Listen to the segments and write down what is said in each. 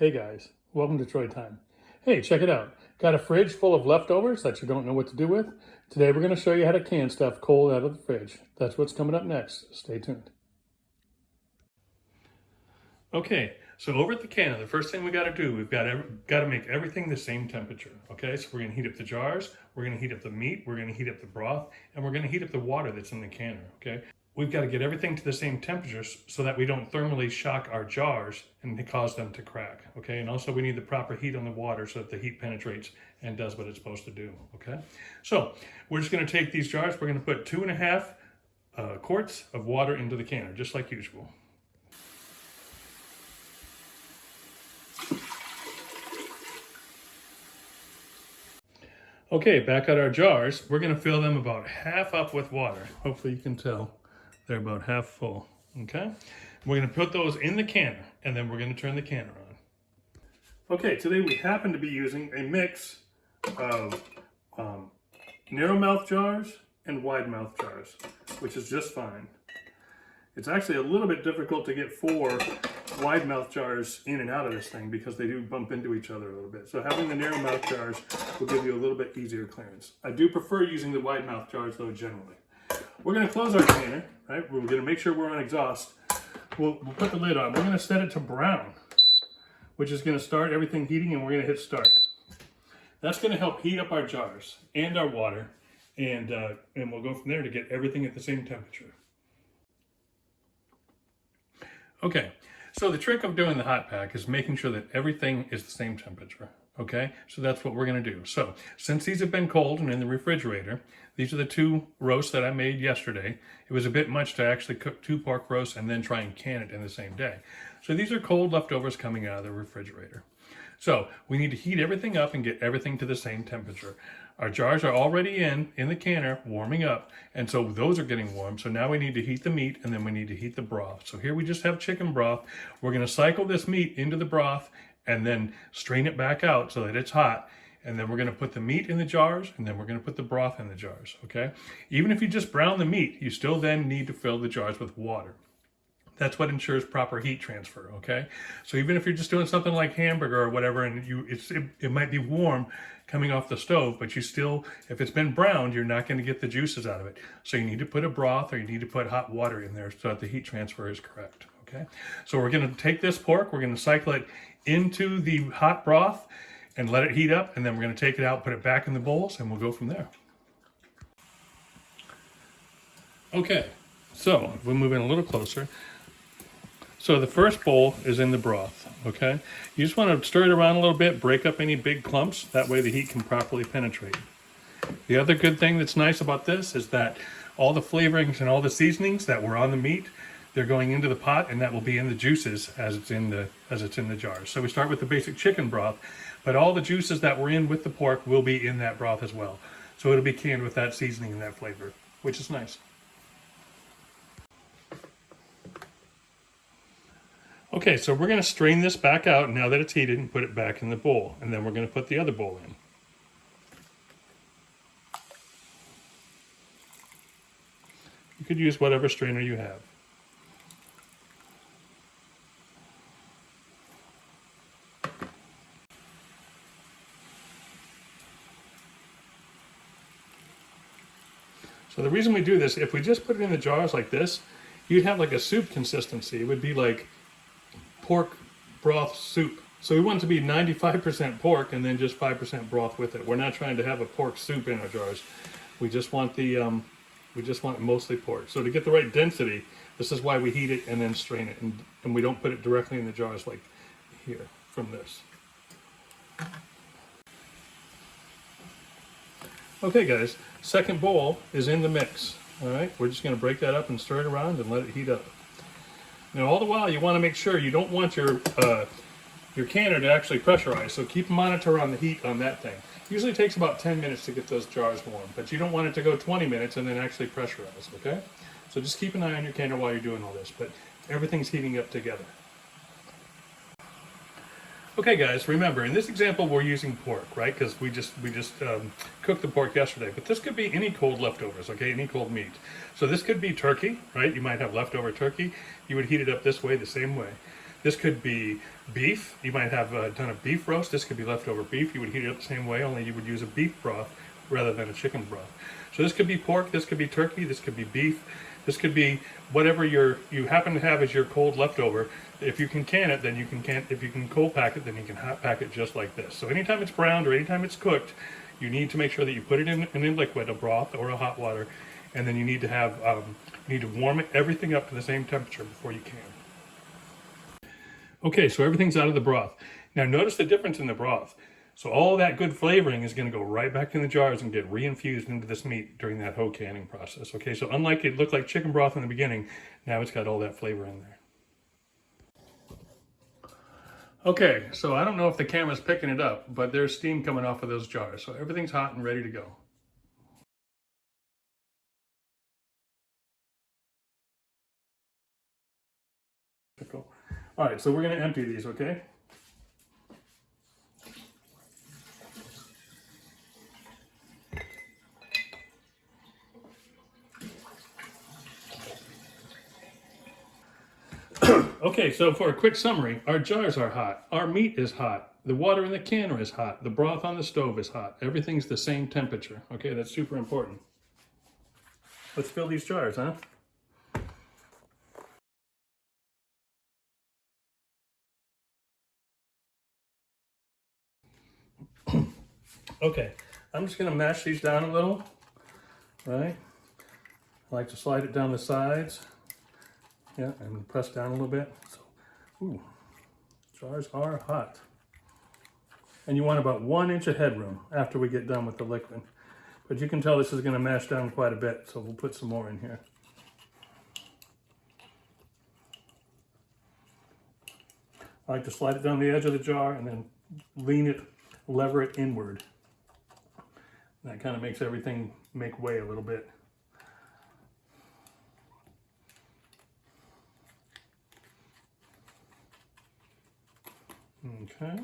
Hey guys, welcome to Troy Time. Hey, check it out. Got a fridge full of leftovers that you don't know what to do with? Today we're going to show you how to can stuff cold out of the fridge. That's what's coming up next. Stay tuned. Okay, so over at the canner, the first thing we got to do, we've got to make everything the same temperature. Okay, so we're going to heat up the jars, we're going to heat up the meat, we're going to heat up the broth, and we're going to heat up the water that's in the canner. Okay, we've got to get everything to the same temperature so that we don't thermally shock our jars and cause them to crack. Okay, and also we need the proper heat on the water so that the heat penetrates and does what it's supposed to do. Okay, so we're just going to take these jars. We're going to put 2.5 quarts of water into the canner, just like usual. Okay, back at our jars, we're going to fill them about half up with water. Hopefully you can tell they're about half full. Okay, we're going to put those in the canner and then we're going to turn the canner on. Okay, today we happen to be using a mix of narrow mouth jars and wide mouth jars, which is just fine. It's actually a little bit difficult to get 4 wide mouth jars in and out of this thing because they do bump into each other a little bit. So having the narrow mouth jars will give you a little bit easier clearance. I do prefer using the wide mouth jars though generally. We're going to close our canner, right? We're going to make sure we're on exhaust. We'll put the lid on. We're going to set it to brown, which is going to start everything heating, and we're going to hit start. That's going to help heat up our jars and our water, and we'll go from there to get everything at the same temperature. Okay, so the trick of doing the hot pack is making sure that everything is the same temperature, okay? So that's what we're gonna do. So since these have been cold and in the refrigerator, these are the 2 roasts that I made yesterday. It was a bit much to actually cook 2 pork roasts and then try and can it in the same day. So these are cold leftovers coming out of the refrigerator. So we need to heat everything up and get everything to the same temperature. Our jars are already in the canner, warming up, and so those are getting warm. So now we need to heat the meat, and then we need to heat the broth. So here we just have chicken broth. We're going to cycle this meat into the broth and then strain it back out so that it's hot. And then we're going to put the meat in the jars, and then we're going to put the broth in the jars, okay? Even if you just brown the meat, you still then need to fill the jars with water. That's what ensures proper heat transfer, okay? So even if you're just doing something like hamburger or whatever, and it might be warm coming off the stove, but you still, if it's been browned, you're not going to get the juices out of it. So you need to put a broth or you need to put hot water in there so that the heat transfer is correct, okay? So we're going to take this pork, we're going to cycle it into the hot broth and let it heat up, and then we're going to take it out, put it back in the bowls, and we'll go from there. Okay, so we'll move in a little closer. So the first bowl is in the broth, okay? You just want to stir it around a little bit, break up any big clumps, that way the heat can properly penetrate. The other good thing that's nice about this is that all the flavorings and all the seasonings that were on the meat, they're going into the pot, and that will be in the juices as it's in the jars. So we start with the basic chicken broth, but all the juices that were in with the pork will be in that broth as well. So it'll be canned with that seasoning and that flavor, which is nice. Okay, so we're going to strain this back out now that it's heated and put it back in the bowl. And then we're going to put the other bowl in. You could use whatever strainer you have. So the reason we do this, if we just put it in the jars like this, you'd have like a soup consistency. It would be like pork broth soup. So we want it to be 95% pork and then just 5% broth with it. We're not trying to have a pork soup in our jars. We just want mostly pork. So to get the right density, this is why we heat it and then strain it, and we don't put it directly in the jars like here from this. Okay guys, second bowl is in the mix. All right, we're just going to break that up and stir it around and let it heat up. Now, all the while, you want to make sure you don't want your canner to actually pressurize, so keep a monitor on the heat on that thing. Usually takes about 10 minutes to get those jars warm, but you don't want it to go 20 minutes and then actually pressurize, okay? So just keep an eye on your canner while you're doing all this, but everything's heating up together. Okay guys, remember in this example we're using pork, right? Because we just cooked the pork yesterday, but this could be any cold leftovers, okay? Any cold meat. So this could be turkey, right? You might have leftover turkey. You would heat it up this way, the same way. This could be beef. You might have done a beef roast. This could be leftover beef. You would heat it up the same way, only you would use a beef broth rather than a chicken broth. So this could be pork, this could be turkey, this could be beef, this could be whatever you happen to have as your cold leftover. If you can can it, then you can can. If you can cold pack it, then you can hot pack it just like this. So anytime it's browned or anytime it's cooked, you need to make sure that you put it in a liquid, a broth or a hot water, and then you need to have you need to warm it, everything up to the same temperature before you can. Okay, so everything's out of the broth. Now notice the difference in the broth. So all that good flavoring is going to go right back in the jars and get reinfused into this meat during that whole canning process. Okay, so unlike it looked like chicken broth in the beginning, now it's got all that flavor in there. Okay, so I don't know if the camera's picking it up, but there's steam coming off of those jars. So everything's hot and ready to go. All right, so we're going to empty these, okay? Okay, so for a quick summary, our jars are hot, our meat is hot, the water in the canner is hot, the broth on the stove is hot, everything's the same temperature. Okay, that's super important. Let's fill these jars, huh? Okay, I'm just gonna mash these down a little, right? I like to slide it down the sides. Yeah, and press down a little bit. So, ooh, jars are hot. And you want about 1 inch of headroom after we get done with the liquid. But you can tell this is gonna mash down quite a bit, so we'll put some more in here. I like to slide it down the edge of the jar and then lever it inward. That kind of makes everything make way a little bit. Okay.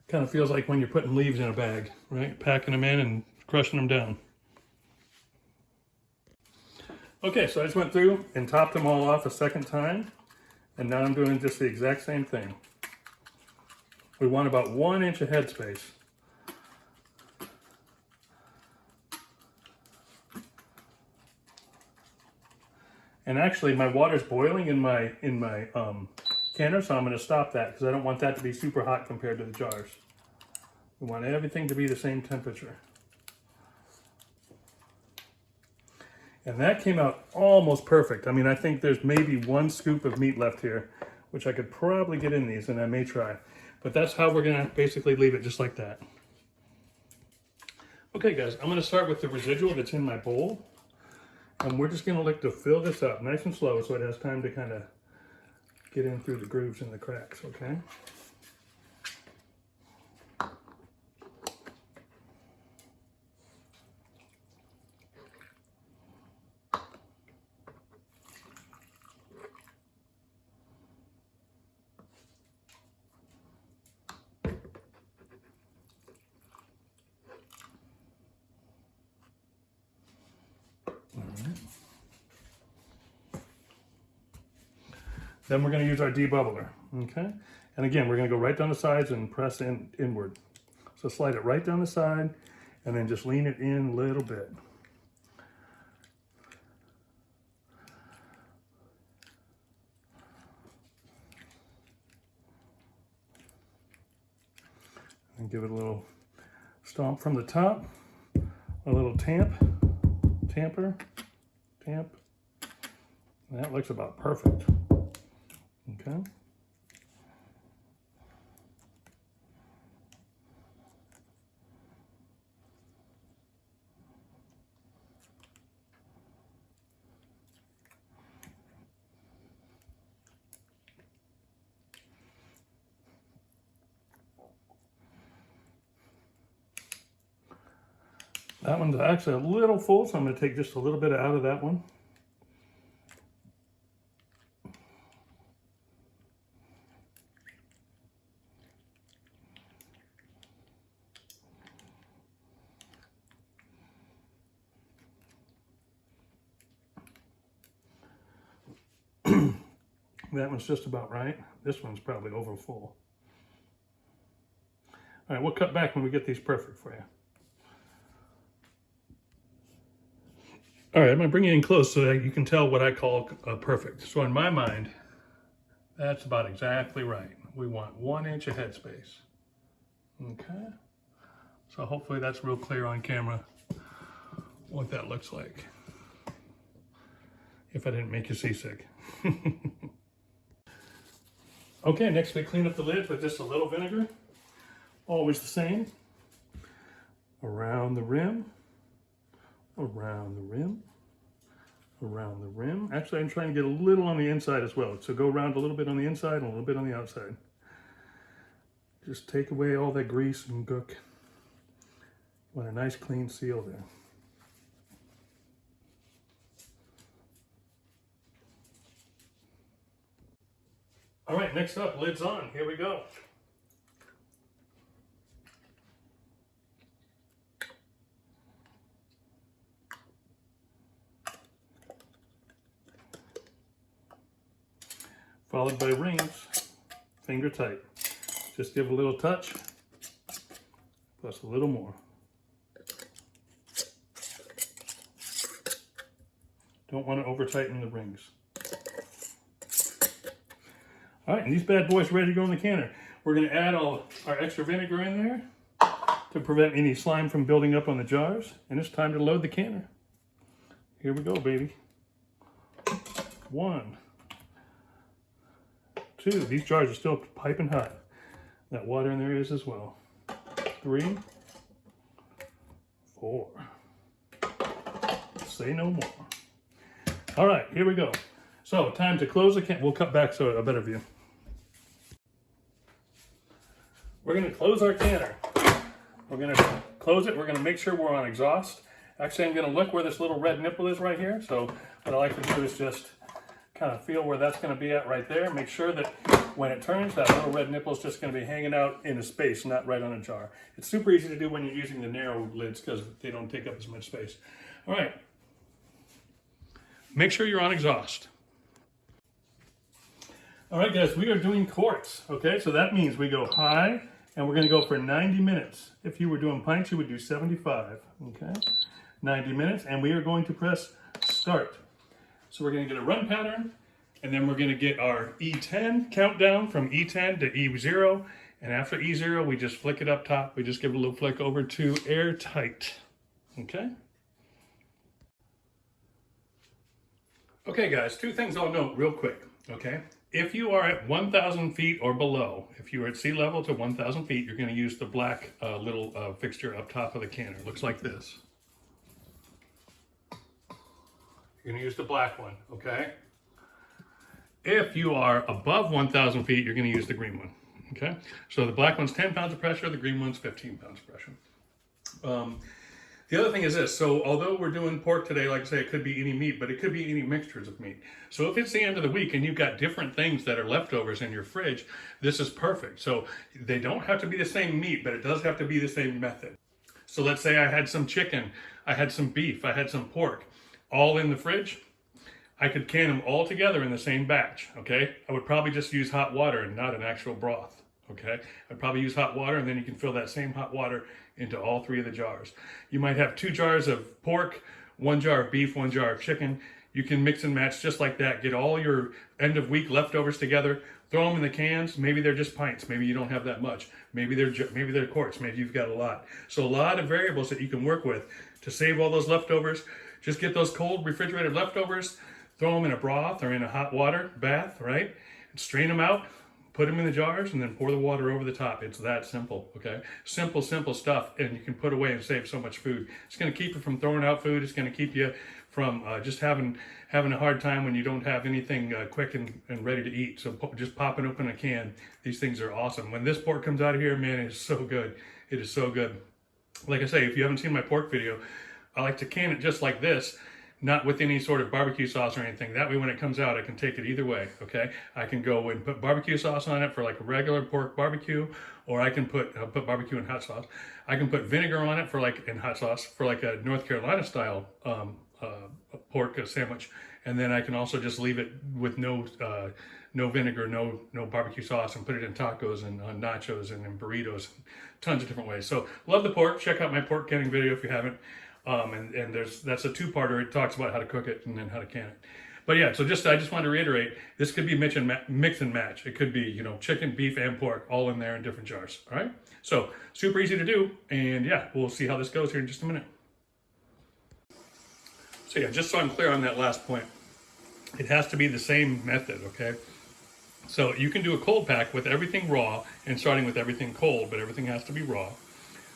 Kind of feels like when you're putting leaves in a bag, right? Packing them in and crushing them down. Okay, so I just went through and topped them all off a second time. And now I'm doing just the exact same thing. We want about 1 inch of headspace. And actually my water's boiling in my canner, so I'm going to stop that because I don't want that to be super hot compared to the jars. We want everything to be the same temperature. And that came out almost perfect. I mean, I think there's maybe 1 scoop of meat left here, which I could probably get in these, and I may try. But that's how we're going to basically leave it, just like that. Okay, guys, I'm going to start with the residual that's in my bowl. And we're just going to look to fill this up nice and slow so it has time to kind of get in through the grooves and the cracks, okay? Then we're going to use our debubbler, okay? And again, we're going to go right down the sides and press inward. So slide it right down the side and then just lean it in a little bit. And give it a little stomp from the top, a little tamp. That looks about perfect. Okay. That one's actually a little full, so I'm going to take just a little bit out of that one. That one's just about right. This one's probably over full. All right, we'll cut back when we get these perfect for you. All right, I'm gonna bring you in close so that you can tell what I call perfect. So in my mind, that's about exactly right. We want 1 inch of headspace. Okay, so hopefully that's real clear on camera what that looks like. If I didn't make you seasick. Okay, next we clean up the lids with just a little vinegar. Always the same. Around the rim, around the rim, around the rim. Actually, I'm trying to get a little on the inside as well. So go around a little bit on the inside and a little bit on the outside. Just take away all that grease and gook. Want a nice clean seal there. All right, next up, lids on. Here we go. Followed by rings, finger tight. Just give a little touch, plus a little more. Don't want to over tighten the rings. All right, and these bad boys are ready to go in the canner. We're going to add all our extra vinegar in there to prevent any slime from building up on the jars. And it's time to load the canner. Here we go, baby. 1, 2. These jars are still piping hot. That water in there is as well. 3, 4. Say no more. All right, here we go. So time to close the can. We'll cut back so a better view. We're going to close our canner. We're going to close it. We're going to make sure we're on exhaust. Actually, I'm going to look where this little red nipple is right here. So what I like to do is just kind of feel where that's going to be at right there. Make sure that when it turns, that little red nipple is just going to be hanging out in a space, not right on a jar. It's super easy to do when you're using the narrow lids because they don't take up as much space. All right. Make sure you're on exhaust. All right, guys, we are doing quartz. Okay, so that means we go high and we're going to go for 90 minutes. If you were doing pints, you would do 75. Okay, 90 minutes, and we are going to press start. So we're going to get a run pattern, and then we're going to get our E10 countdown from E10 to E0. And after E0, we just flick it up top. We just give it a little flick over to airtight. Okay? Okay, guys, 2 things I'll note real quick. Okay? If you are at 1,000 feet or below, if you are at sea level to 1,000 feet, you're going to use the black little fixture up top of the canner. It looks like this. You're going to use the black one, okay? If you are above 1,000 feet, you're going to use the green one, okay? So the black one's 10 pounds of pressure, the green one's 15 pounds of pressure. The other thing is this, so although we're doing pork today, like I say, it could be any meat, but it could be any mixtures of meat. So if it's the end of the week and you've got different things that are leftovers in your fridge, this is perfect. So they don't have to be the same meat, but it does have to be the same method. So let's say I had some chicken, I had some beef, I had some pork, all in the fridge. I could can them all together in the same batch, okay? I would probably just use hot water and not an actual broth, okay? I'd probably use hot water, and then you can fill that same hot water into all 3 of the jars. You might have 2 jars of pork, 1 jar of beef, 1 jar of chicken. You can mix and match just like that. Get all your end of week leftovers together, throw them in the cans. Maybe they're just pints. Maybe you don't have that much. Maybe they're quarts. Maybe you've got a lot. So a lot of variables that you can work with to save all those leftovers. Just get those cold refrigerated leftovers, throw them in a broth or in a hot water bath, right? And strain them out, put them in the jars, and then pour the water over the top. It's that simple, okay? Simple, simple stuff, and you can put away and save so much food. It's going to keep you from throwing out food. It's going to keep you from just having a hard time when you don't have anything quick and ready to eat. So just popping open a can. These things are awesome. When this pork comes out of here, man, it is so good. It is so good. Like I say, if you haven't seen my pork video, I like to can it just like this, not with any sort of barbecue sauce or anything. That way when it comes out, I can take it either way, okay? I can go and put barbecue sauce on it for like a regular pork barbecue, or I can put barbecue and hot sauce. I can put vinegar on it for like, in hot sauce, for like a North Carolina style pork sandwich. And then I can also just leave it with no vinegar, no barbecue sauce, and put it in tacos and on nachos and in burritos, tons of different ways. So love the pork. Check out my pork canning video if you haven't. And that's a two-parter. It talks about how to cook it and then how to can it. But yeah, so I just want to reiterate, this could be mix and match. It could be, chicken, beef, and pork all in there in different jars. All right. So super easy to do. And yeah, we'll see how this goes here in just a minute. So yeah, just so I'm clear on that last point, it has to be the same method, okay? So you can do a cold pack with everything raw and starting with everything cold, but everything has to be raw.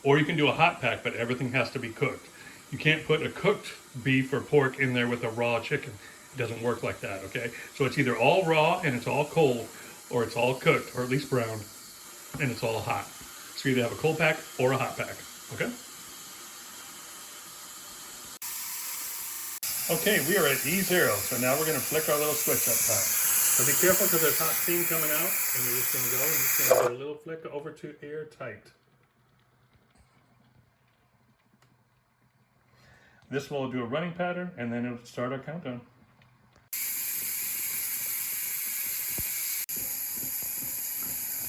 Or you can do a hot pack, but everything has to be cooked. You can't put a cooked beef or pork in there with a raw chicken. It doesn't work like that, okay? So it's either all raw and it's all cold, or it's all cooked, or at least browned, and it's all hot. So you either have a cold pack or a hot pack, okay? Okay, we are at E0, so now we're going to flick our little switch up top. So be careful because there's hot steam coming out, and you're just going to go and just going to do a little flick over to airtight. This will do a running pattern, and then it'll start our countdown.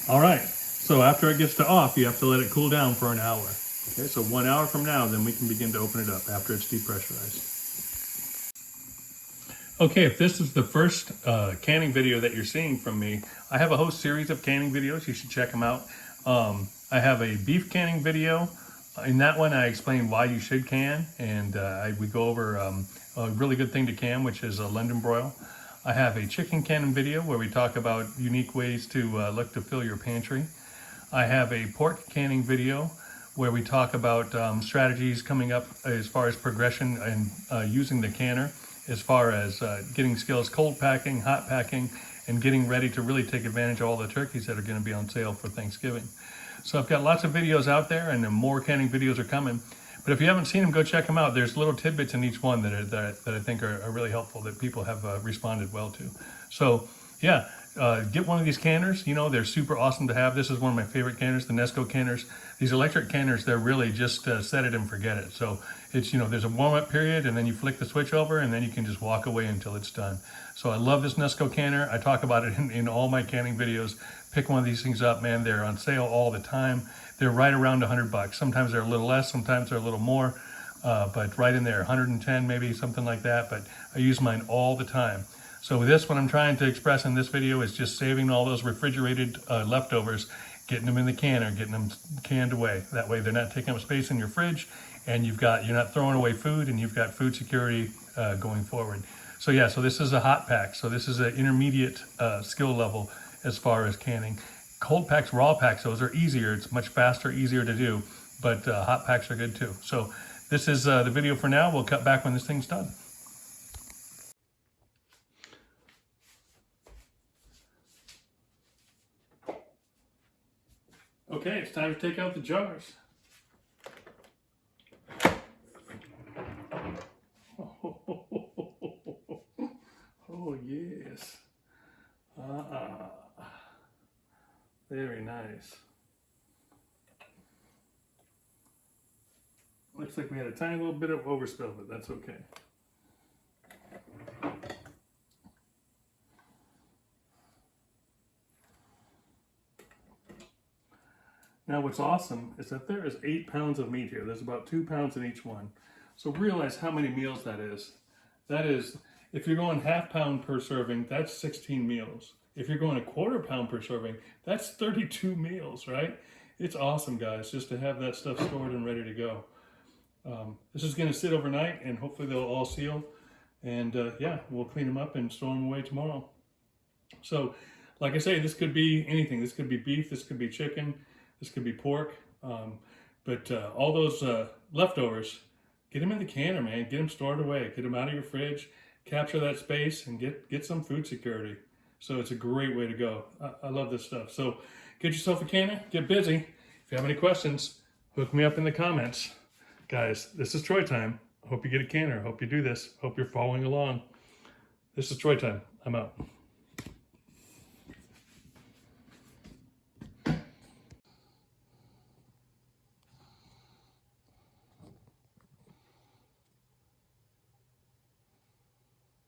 All right, so after it gets to off, you have to let it cool down for an hour. Okay, so 1 hour from now, then we can begin to open it up after it's depressurized. Okay, if this is the first canning video that you're seeing from me, I have a whole series of canning videos. You should check them out. I have a beef canning video. In that one, I explain why you should can, and we go over a really good thing to can, which is a London broil. I have a chicken canning video where we talk about unique ways to look to fill your pantry. I have a pork canning video where we talk about strategies coming up as far as progression and using the canner, as far as getting skills, cold packing, hot packing, and getting ready to really take advantage of all the turkeys that are going to be on sale for Thanksgiving. So I've got lots of videos out there, and more canning videos are coming. But if you haven't seen them, go check them out. There's little tidbits in each one that I think are really helpful, that people have responded well to. So yeah, get one of these canners. They're super awesome to have. This is one of my favorite canners, the Nesco canners. These electric canners, they're really just set it and forget it. So it's, there's a warm-up period, and then you flick the switch over, and then you can just walk away until it's done. So I love this Nesco canner. I talk about it in all my canning videos. Pick one of these things up, man. They're on sale all the time. They're right around $100. Sometimes they're a little less, sometimes they're a little more, but right in there, 110 maybe, something like that. But I use mine all the time. So with this, what I'm trying to express in this video is just saving all those refrigerated leftovers, getting them in the canner, getting them canned away. That way they're not taking up space in your fridge, and you're not throwing away food, and you've got food security going forward. So yeah, so this is a hot pack. So this is an intermediate skill level as far as canning. Cold packs, raw packs, those are easier. It's much faster, easier to do, but hot packs are good too. So this is the video for now. We'll cut back when this thing's done. Okay, it's time to take out the jars. Oh yes. Very nice. Looks like we had a tiny little bit of overspill, but that's okay. Now what's awesome is that there is 8 pounds of meat here. There's about 2 pounds in each one. So realize how many meals that is. That is, if you're going ½ pound per serving, that's 16 meals. If you're going ¼ pound per serving, that's 32 meals, right? It's awesome, guys, just to have that stuff stored and ready to go. This is going to sit overnight, and hopefully they'll all seal. And yeah, we'll clean them up and store them away tomorrow. So, like I say, this could be anything. This could be beef, this could be chicken, this could be pork. But all those leftovers, get them in the canner, man. Get them stored away. Get them out of your fridge. Capture that space and get some food security. So it's a great way to go. I love this stuff. So get yourself a canner. Get busy. If you have any questions, hook me up in the comments. Guys, this is Troy time. Hope you get a canner. Hope you do this. Hope you're following along. This is Troy time. I'm out.